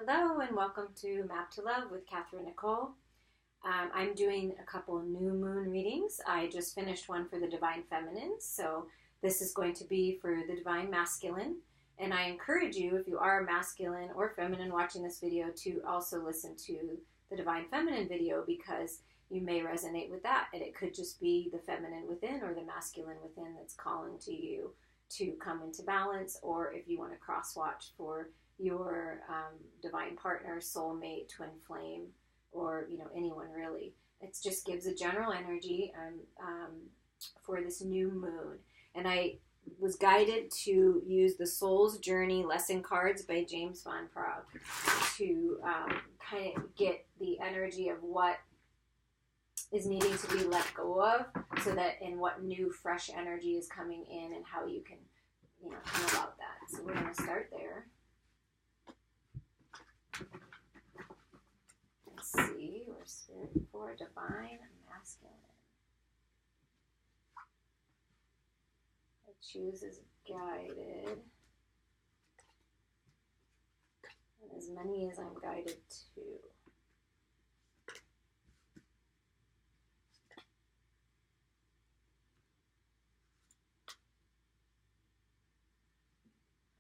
Hello and welcome to Map to Love with Katherine Nichole. I'm doing a couple new moon readings. I just finished one for the Divine Feminine, so this is going to be for the Divine Masculine. And I encourage you, if you are masculine or feminine watching this video, to also listen to the Divine Feminine video because you may resonate with that. And it could just be the feminine within or the masculine within that's calling to you to come into balance, or if you want to cross watch for your divine partner, soulmate, twin flame, or anyone really. It just gives a general energy for this new moon. And I was guided to use the Soul's Journey lesson cards by James Van Praagh to kind of get the energy of what is needing to be let go of, so that and what new fresh energy is coming in and how you can come about that. So we're going to start there. Let's see, we're spirit for divine masculine. I choose as guided, and as many as I'm guided to.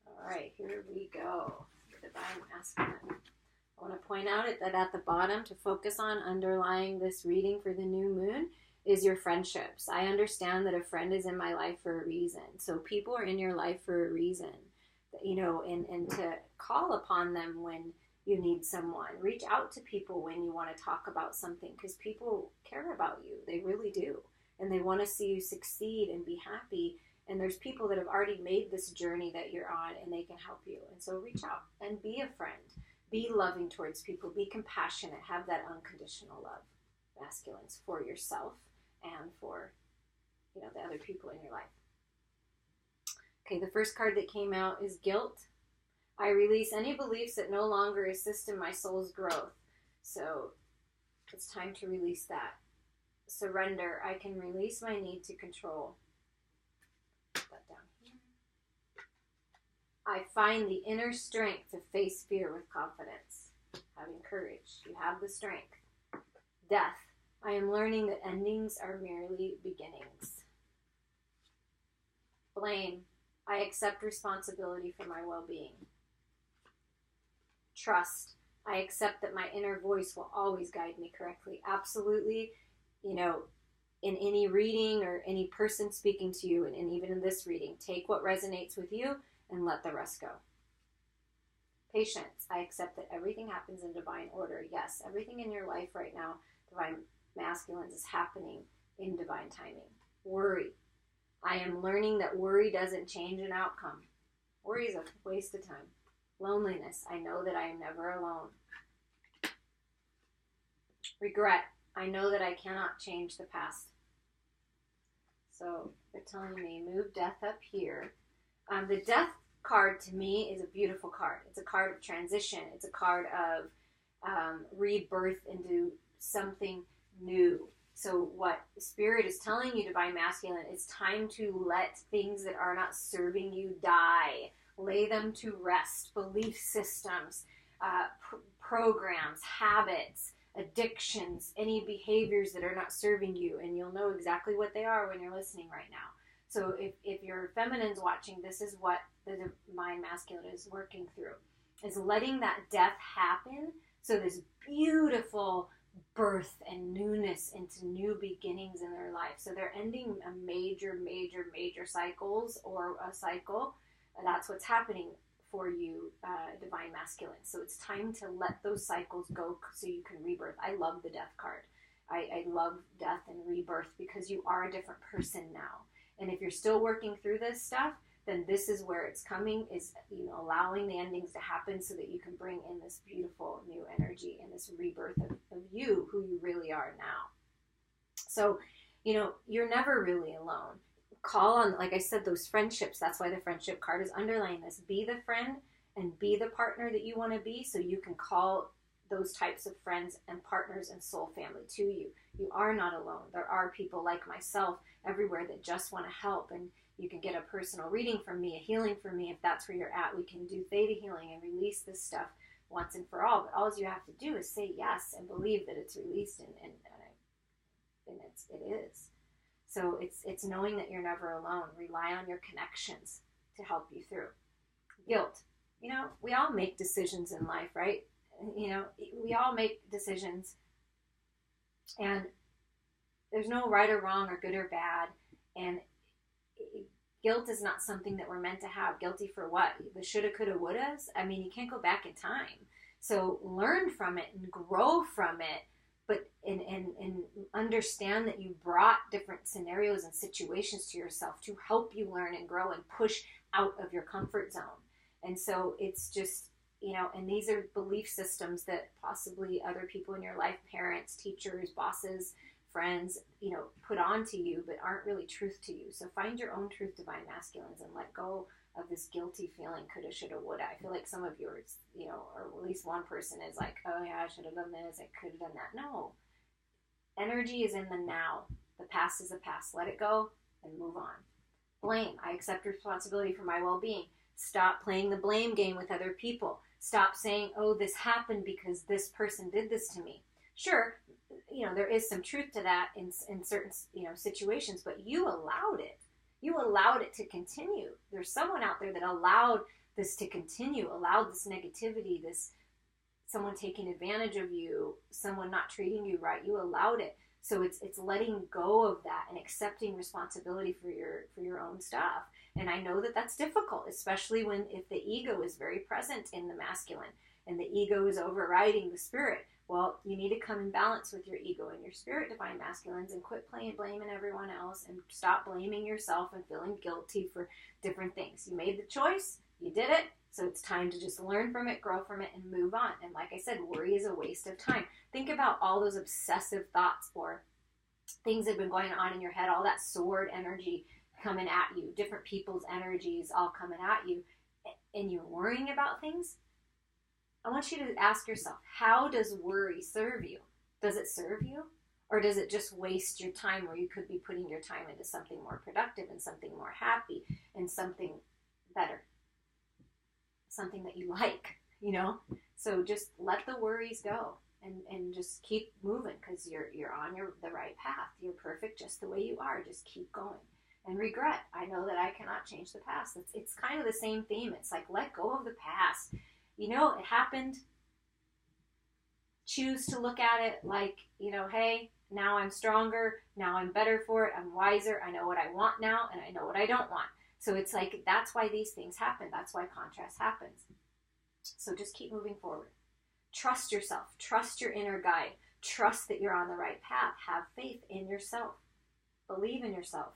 All right, here we go. The divine masculine. I want to point out that at the bottom, to focus on underlying this reading for the new moon, is your friendships. I understand that a friend is in my life for a reason. So people are in your life for a reason, and to call upon them when you need someone. Reach out to people when you want to talk about something, because people care about you. They really do. And they want to see you succeed and be happy. And there's people that have already made this journey that you're on, and they can help you. And so reach out and be a friend. Be loving towards people. Be compassionate. Have that unconditional love, masculines, for yourself and for, the other people in your life. Okay, the first card that came out is guilt. I release any beliefs that no longer assist in my soul's growth. So it's time to release that. Surrender. I can release my need to control. Put that down here. I find the inner strength to face fear with confidence. Having courage. You have the strength. Death. I am learning that endings are merely beginnings. Blame. I accept responsibility for my well-being. Trust. I accept that my inner voice will always guide me correctly. Absolutely, in any reading or any person speaking to you, and even in this reading, take what resonates with you and let the rest go. Patience. I accept that everything happens in divine order. Yes, everything in your life right now, divine masculines, is happening in divine timing. Worry. I am learning that worry doesn't change an outcome. Worry is a waste of time. Loneliness. I know that I am never alone. Regret. I know that I cannot change the past. So they're telling me, move death up here. The death card to me is a beautiful card. It's a card of transition. It's a card of rebirth into something new. So what Spirit is telling you, Divine Masculine, it's time to let things that are not serving you die. Lay them to rest. Belief systems, programs, habits, addictions, any behaviors that are not serving you. And you'll know exactly what they are when you're listening right now. So if your feminine's watching, this is what the Divine Masculine is working through, is letting that death happen, so this beautiful birth and newness into new beginnings in their life. So they're ending a major cycles, or a cycle. That's what's happening for you, Divine Masculine. So it's time to let those cycles go so you can rebirth. I love the death card. I love death and rebirth because you are a different person now. And if you're still working through this stuff, then this is where it's coming, is allowing the endings to happen so that you can bring in this beautiful new energy and this rebirth of you, who you really are now. So, you're never really alone. Call on, like I said, those friendships. That's why the friendship card is underlying this. Be the friend and be the partner that you want to be, so you can call those types of friends and partners and soul family to you. You are not alone. There are people like myself everywhere that just want to help, and you can get a personal reading from me, a healing from me. If that's where you're at, we can do Theta Healing and release this stuff once and for all. But all you have to do is say yes and believe that it's released, and it is. So it's knowing that you're never alone. Rely on your connections to help you through. Guilt. You know, we all make decisions in life, right? You know, we all make decisions, and there's no right or wrong or good or bad. And guilt is not something that we're meant to have. Guilty for what? The shoulda, coulda, wouldas? I mean, you can't go back in time. So learn from it and grow from it, but and understand that you brought different scenarios and situations to yourself to help you learn and grow and push out of your comfort zone. And so it's just, you know, and these are belief systems that possibly other people in your life, parents, teachers, bosses, friends, you know, put onto you, but aren't really truth to you. So find your own truth, divine masculines, and let go of this guilty feeling, coulda, shoulda, woulda. I feel like some of yours, you know, or at least one person is like, oh yeah, I should have done this, I could have done that. No. Energy is in the now. The past is the past. Let it go and move on. Blame. I accept responsibility for my well-being. Stop playing the blame game with other people. Stop saying, oh, this happened because this person did this to me. Sure, you know, there is some truth to that in certain, you know, situations, but you allowed it. You allowed it to continue. There's someone out there that allowed this to continue, allowed this negativity, this someone taking advantage of you, someone not treating you right. You allowed it. So it's letting go of that and accepting responsibility for your own stuff. And I know that that's difficult, especially if the ego is very present in the masculine and the ego is overriding the spirit. Well, you need to come in balance with your ego and your spirit, divine masculines, and quit blaming everyone else and stop blaming yourself and feeling guilty for different things. You made the choice, you did it, so it's time to just learn from it, grow from it, and move on. And like I said, worry is a waste of time. Think about all those obsessive thoughts or things that have been going on in your head, all that sword energy coming at you, different people's energies all coming at you, and you're worrying about things. I want you to ask yourself, how does worry serve you? Does it serve you? Or does it just waste your time where you could be putting your time into something more productive and something more happy and something better? Something that you like, you know? So just let the worries go and just keep moving, because you're on the right path. You're perfect just the way you are. Just keep going. And regret. I know that I cannot change the past. It's kind of the same theme. It's like, let go of the past. You know, it happened. Choose to look at it like, you know, hey, now I'm stronger. Now I'm better for it. I'm wiser. I know what I want now, and I know what I don't want. So it's like, that's why these things happen. That's why contrast happens. So just keep moving forward. Trust yourself. Trust your inner guide. Trust that you're on the right path. Have faith in yourself. Believe in yourself.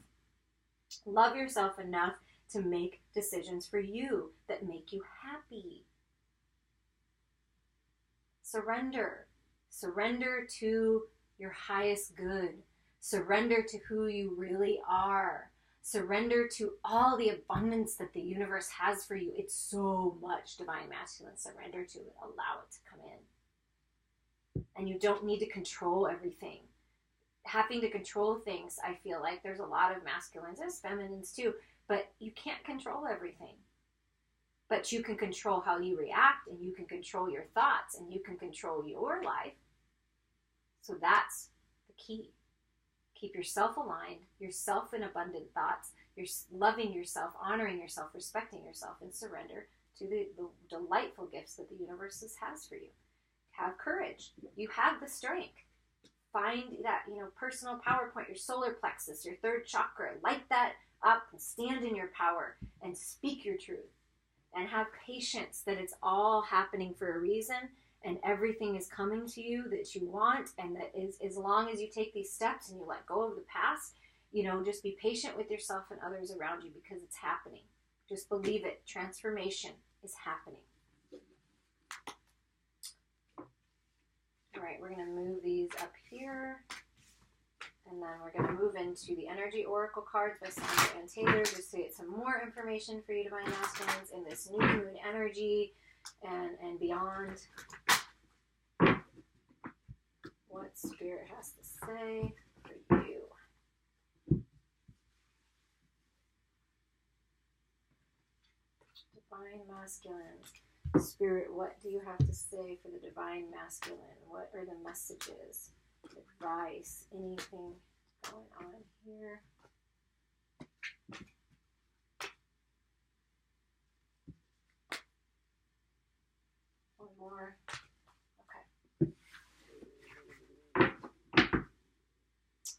Love yourself enough to make decisions for you that make you happy. Surrender. Surrender to your highest good. Surrender to who you really are. Surrender to all the abundance that the universe has for you. It's so much, divine masculine. Surrender to it. Allow it to come in. And you don't need to control everything. Having to control things, I feel like there's a lot of masculines, there's feminines too, but you can't control everything. But you can control how you react, and you can control your thoughts, and you can control your life. So that's the key. Keep yourself aligned, yourself in abundant thoughts, you're loving yourself, honoring yourself, respecting yourself, and surrender to the delightful gifts that the universe has for you. Have courage. You have the strength. Find that, you know, personal power point, your solar plexus, your third chakra. Light that up and stand in your power and speak your truth. And have patience that it's all happening for a reason, and everything is coming to you that you want, and that is, as long as you take these steps and you let go of the past, you know, just be patient with yourself and others around you, because it's happening. Just believe it. Transformation is happening. All right, we're going to move these up here, and then we're going to move into the Energy Oracle cards by Sandra Ann Taylor, just to get some more information for you, divine masculines, in this new moon energy and beyond. What Spirit has to say for you. Divine masculines. Spirit, what do you have to say for the divine masculine? What are the messages, advice, anything going on here? One more. Okay.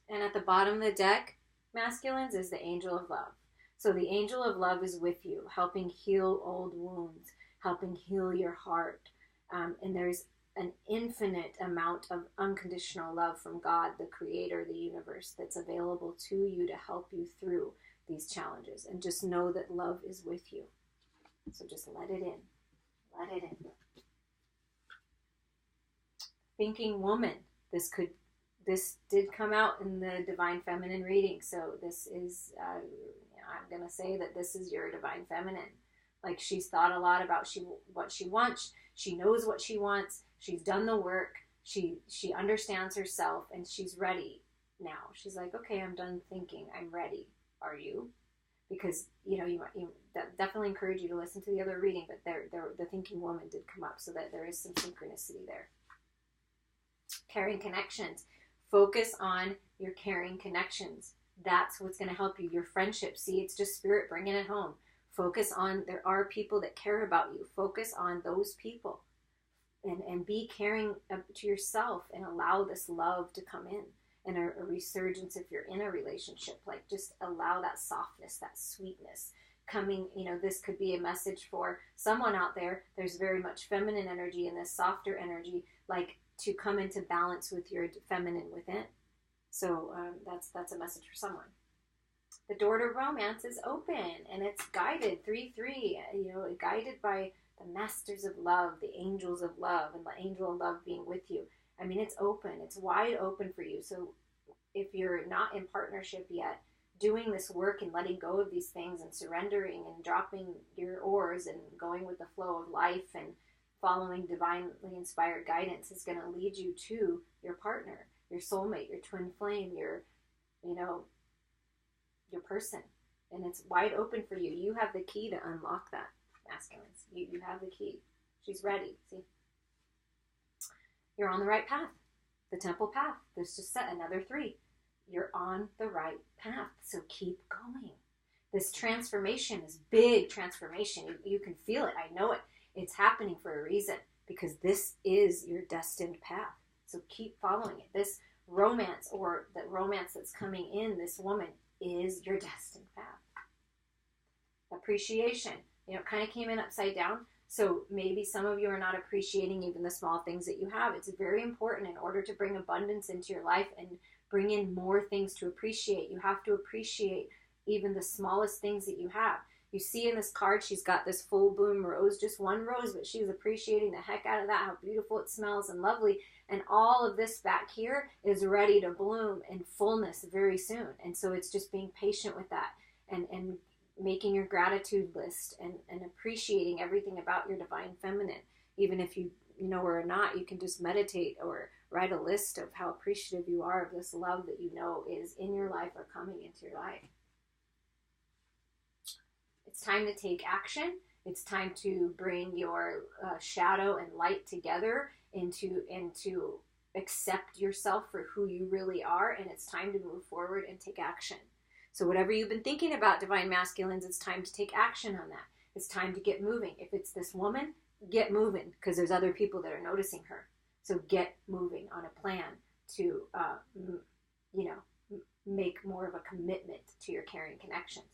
And at the bottom of the deck, masculines, is the angel of love. So the angel of love is with you, helping heal old wounds, helping heal your heart. And there's an infinite amount of unconditional love from God, the creator, the universe, that's available to you to help you through these challenges. And just know that love is with you. So just let it in. Let it in. Thinking woman. This did come out in the Divine Feminine reading. So this is, I'm going to say that this is your Divine Feminine. Like, she's thought a lot about what she wants. She knows what she wants. She's done the work. She understands herself, and she's ready now. She's like, okay, I'm done thinking. I'm ready. Are you? Because, you definitely encourage you to listen to the other reading, but the thinking woman did come up, so that there is some synchronicity there. Caring connections. Focus on your caring connections. That's what's going to help you. Your friendships. See, it's just spirit bringing it home. Focus on, there are people that care about you. Focus on those people. And be caring to yourself, and allow this love to come in. And a resurgence if you're in a relationship. Like, just allow that softness, that sweetness coming. This could be a message for someone out there. There's very much feminine energy and this softer energy, like, to come into balance with your feminine within. So that's a message for someone. The door to romance is open, and it's guided 3-3. Guided by the masters of love, the angels of love, and the angel of love being with you. I mean, it's open. It's wide open for you. So if you're not in partnership yet, doing this work and letting go of these things and surrendering and dropping your oars and going with the flow of life and following divinely inspired guidance is going to lead you to your partner, your soulmate, your twin flame, your person. And it's wide open for you. You have the key to unlock that, masculines. You have the key. She's ready. See? You're on the right path. The temple path. There's just set another 3. You're on the right path. So keep going. This transformation is big transformation. You can feel it. I know it. It's happening for a reason, because this is your destined path. So keep following it. This romance, or the romance that's coming in, this woman, is your destined path. Appreciation. It kind of came in upside down. So maybe some of you are not appreciating even the small things that you have. It's very important in order to bring abundance into your life and bring in more things to appreciate. You have to appreciate even the smallest things that you have. You see in this card, she's got this full bloom rose, just one rose, but she's appreciating the heck out of that, how beautiful it smells and lovely. And all of this back here is ready to bloom in fullness very soon. And so it's just being patient with that and making your gratitude list and appreciating everything about your divine feminine. Even if you know her or not, you can just meditate or write a list of how appreciative you are of this love that you know is in your life or coming into your life. It's time to take action. It's time to bring your shadow and light together and to accept yourself for who you really are. And it's time to move forward and take action. So whatever you've been thinking about, divine masculines, it's time to take action on that. It's time to get moving. If it's this woman, get moving, because there's other people that are noticing her. So get moving on a plan to, make more of a commitment to your caring connections.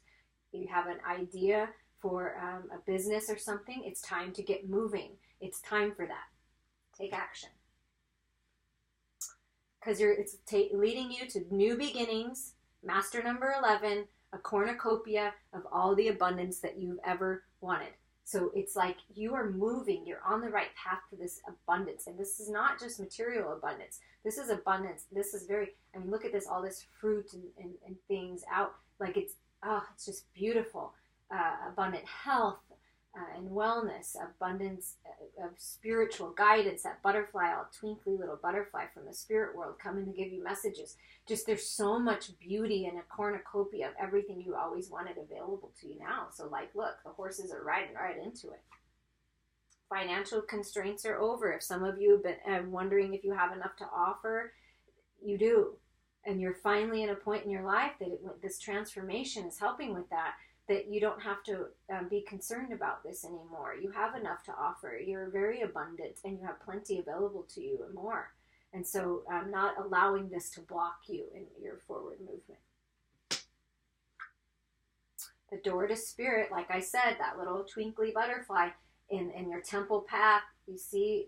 You have an idea for a business or something, it's time to get moving. It's time for that. Take action. Because it's leading you to new beginnings. Master number 11, a cornucopia of all the abundance that you've ever wanted. So it's like you are moving. You're on the right path to this abundance. And this is not just material abundance. This is abundance. This is look at this, all this fruit and things out. Like it's just beautiful. Abundant health and wellness, abundance of spiritual guidance, that butterfly, all twinkly little butterfly from the spirit world coming to give you messages. Just there's so much beauty and a cornucopia of everything you always wanted available to you now. So look, the horses are riding right into it. financial constraints are over. If some of you have been wondering if you have enough to offer, you do. And you're finally at a point in your life that this transformation is helping with that, that you don't have to be concerned about this anymore. You have enough to offer. You're very abundant and you have plenty available to you and more. And so not allowing this to block you in your forward movement. The door to spirit, like I said, that little twinkly butterfly in your temple path, you see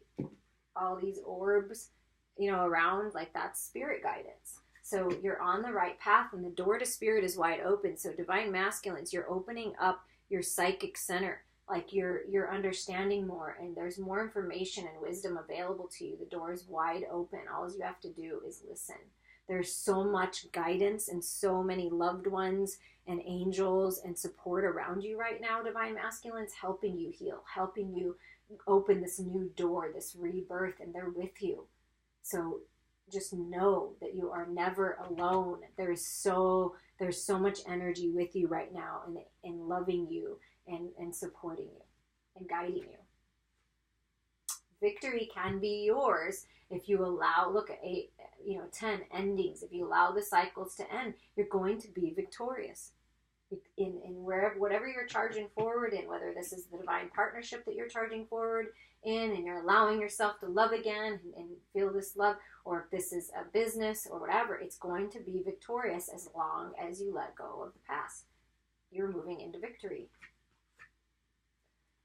all these orbs, around, like that's spirit guidance. So you're on the right path and the door to spirit is wide open. So divine masculines, you're opening up your psychic center, like you're understanding more and there's more information and wisdom available to you. The door is wide open. All you have to do is listen. There's so much guidance and so many loved ones and angels and support around you right now, divine masculines, helping you heal, helping you open this new door, this rebirth, and they're with you. So just know that you are never alone. There's so much energy with you right now and loving you and supporting you and guiding you. Victory can be yours if you allow, look at 10 endings. If you allow the cycles to end, you're going to be victorious in whatever you're charging forward in, whether this is the divine partnership that you're charging forward in and you're allowing yourself to love again and feel this love, or if this is a business or whatever, it's going to be victorious as long as you let go of the past. You're moving into victory.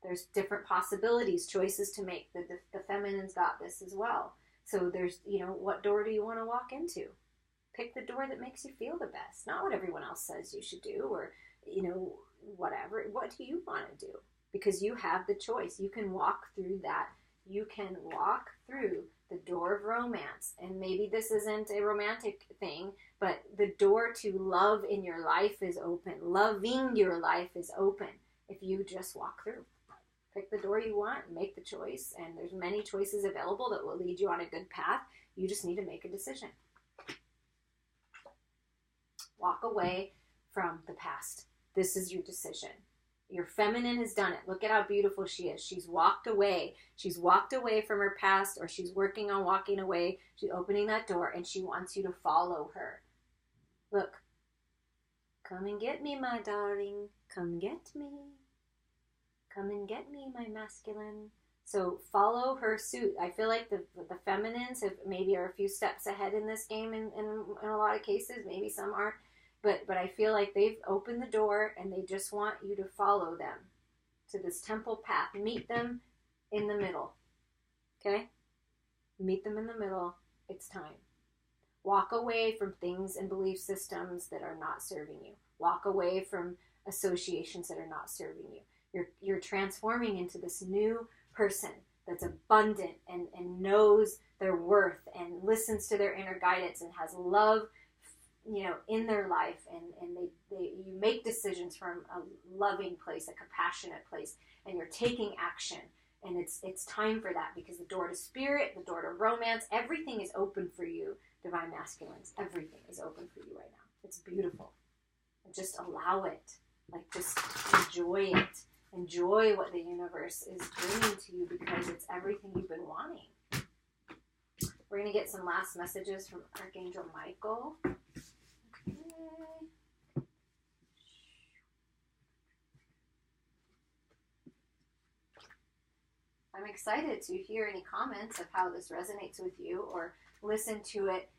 There's different possibilities, choices to make. The feminine's got this as well. So there's, what door do you want to walk into? Pick the door that makes you feel the best, not what everyone else says you should do or, whatever. What do you want to do? Because you have the choice. You can walk through that. You can walk through the door of romance. And maybe this isn't a romantic thing, but the door to love in your life is open. Loving your life is open if you just walk through. Pick the door you want, make the choice, and there's many choices available that will lead you on a good path. You just need to make a decision. Walk away from the past. This is your decision. Your feminine has done it. Look at how beautiful she is. She's walked away. She's walked away from her past, or she's working on walking away. She's opening that door, and she wants you to follow her. Look. Come and get me, my darling. Come get me. Come and get me, my masculine. So follow her suit. I feel like the feminines are a few steps ahead in this game in a lot of cases. Maybe some aren't. But I feel like they've opened the door and they just want you to follow them to this temple path. Meet them in the middle. Okay? Meet them in the middle. It's time. Walk away from things and belief systems that are not serving you. Walk away from associations that are not serving you. You're transforming into this new person that's abundant and knows their worth and listens to their inner guidance and has love, in their life, and you make decisions from a loving place, a compassionate place, and you're taking action. And it's time for that, because the door to spirit, the door to romance, everything is open for you, divine masculines. Everything is open for you right now. It's beautiful. And just allow it. Like, just enjoy it. Enjoy what the universe is bringing to you, because it's everything you've been wanting. We're going to get some last messages from Archangel Michael. Okay. I'm excited to hear any comments of how this resonates with you, or listen to it,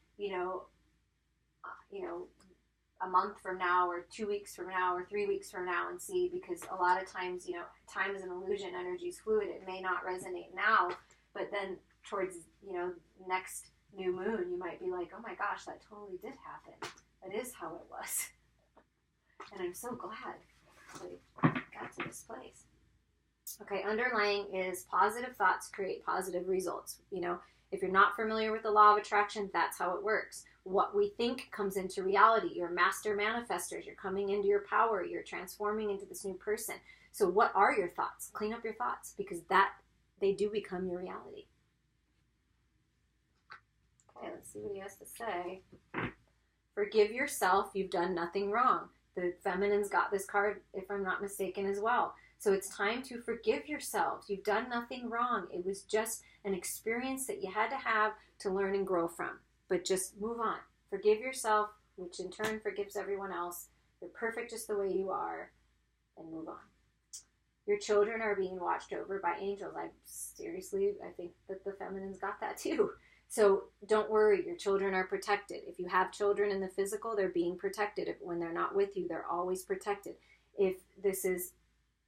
a month from now, or 2 weeks from now, or 3 weeks from now, and see, because a lot of times, time is an illusion, energy is fluid. It may not resonate now, but then towards, next new moon, you might be like, oh my gosh, that totally did happen. That is how it was. And I'm so glad we got to this place. Okay, underlying is positive thoughts create positive results. If you're not familiar with the law of attraction, that's how it works. What we think comes into reality. You're master manifestors. You're coming into your power. You're transforming into this new person. So what are your thoughts? Clean up your thoughts, because they do become your reality. Okay, let's see what he has to say. Forgive yourself. You've done nothing wrong. The feminine's got this card, if I'm not mistaken, as well. So it's time to forgive yourselves. You've done nothing wrong. It was just an experience that you had to have to learn and grow from. But just move on. Forgive yourself, which in turn forgives everyone else. You're perfect just the way you are, and move on. Your children are being watched over by angels. I think that the feminines got that too. So don't worry, your children are protected. If you have children in the physical, they're being protected. When they're not with you, they're always protected. If this is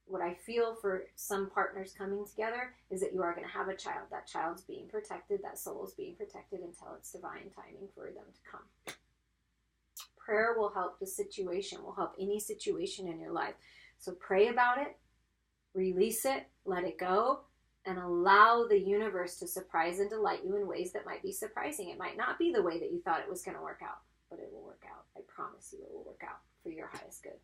what I feel for some partners coming together, is that you are going to have a child. That child's being protected. That soul is being protected until it's divine timing for them to come. Prayer will help the situation, will help any situation in your life. So pray about it, release it, let it go, and allow the universe to surprise and delight you in ways that might be surprising. It might not be the way that you thought it was going to work out, but it will work out. I promise you it will work out for your highest good.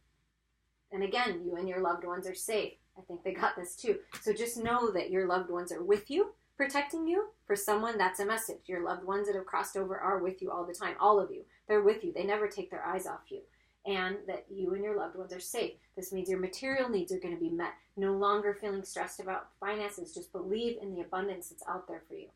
And again, you and your loved ones are safe. I think they got this too. So just know that your loved ones are with you, protecting you. For someone, that's a message. Your loved ones that have crossed over are with you all the time. All of you. They're with you. They never take their eyes off you. And that you and your loved ones are safe. This means your material needs are going to be met. No longer feeling stressed about finances. Just believe in the abundance that's out there for you.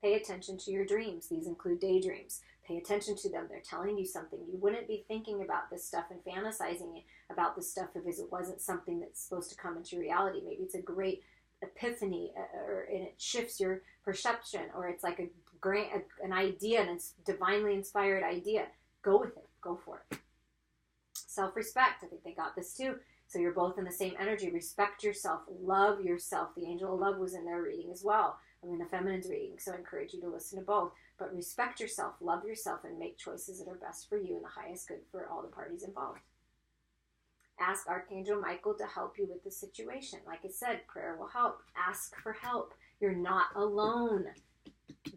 Pay attention to your dreams. These include daydreams. Pay attention to them. They're telling you something. You wouldn't be thinking about this stuff and fantasizing about this stuff if it wasn't something that's supposed to come into reality. Maybe it's a great epiphany, and it shifts your perception, or it's like an idea, and it's divinely inspired idea. Go with it. Go for it. Self-respect. I think they got this too. So you're both in the same energy. Respect yourself. Love yourself. The angel of love was in their reading as well. The feminine's reading. So I encourage you to listen to both. But respect yourself, love yourself, and make choices that are best for you and the highest good for all the parties involved. Ask Archangel Michael to help you with the situation. Like I said, prayer will help. Ask for help. You're not alone.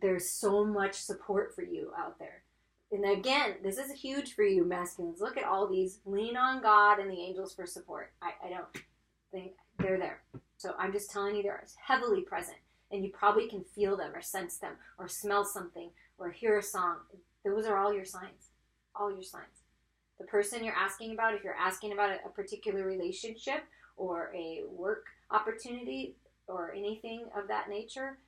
There's so much support for you out there. And again, this is huge for you, masculines. Look at all these. Lean on God and the angels for support. I don't think they're there. So I'm just telling you, they're heavily present. And you probably can feel them or sense them or smell something or hear a song. Those are all your signs. All your signs. The person you're asking about, if you're asking about a particular relationship or a work opportunity or anything of that nature,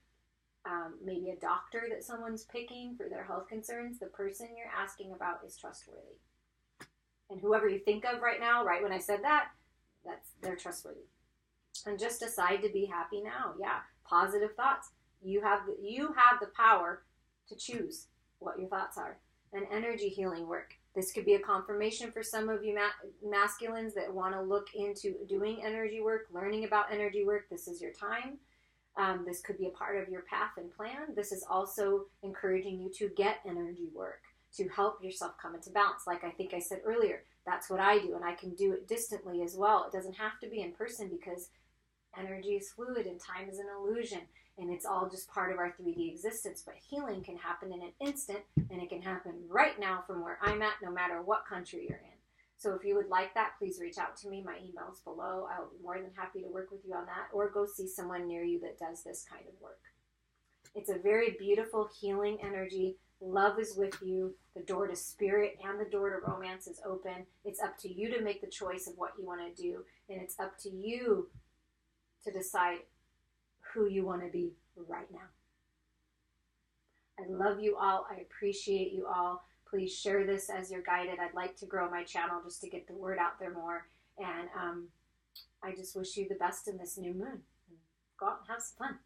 maybe a doctor that someone's picking for their health concerns, the person you're asking about is trustworthy. And whoever you think of right now, right when I said that, they're trustworthy. And just decide to be happy now. Yeah, positive thoughts. You have the power to choose what your thoughts are. And energy healing work. This could be a confirmation for some of you masculines that want to look into doing energy work, learning about energy work. This is your time. This could be a part of your path and plan. This is also encouraging you to get energy work to help yourself come into balance. Like I think I said earlier, that's what I do, and I can do it distantly as well. It doesn't have to be in person because energy is fluid and time is an illusion, and it's all just part of our 3D existence. But healing can happen in an instant, and it can happen right now from where I'm at, no matter what country you're in. So if you would like that, please reach out to me. My email's below. I'll be more than happy to work with you on that, or go see someone near you that does this kind of work. It's a very beautiful healing energy. Love is with you. The door to spirit and the door to romance is open. It's up to you to make the choice of what you want to do, and it's up to you to decide who you want to be right now. I love you all. I appreciate you all. Please share this as you're guided. I'd like to grow my channel just to get the word out there more. And I just wish you the best in this new moon. Go out and have some fun.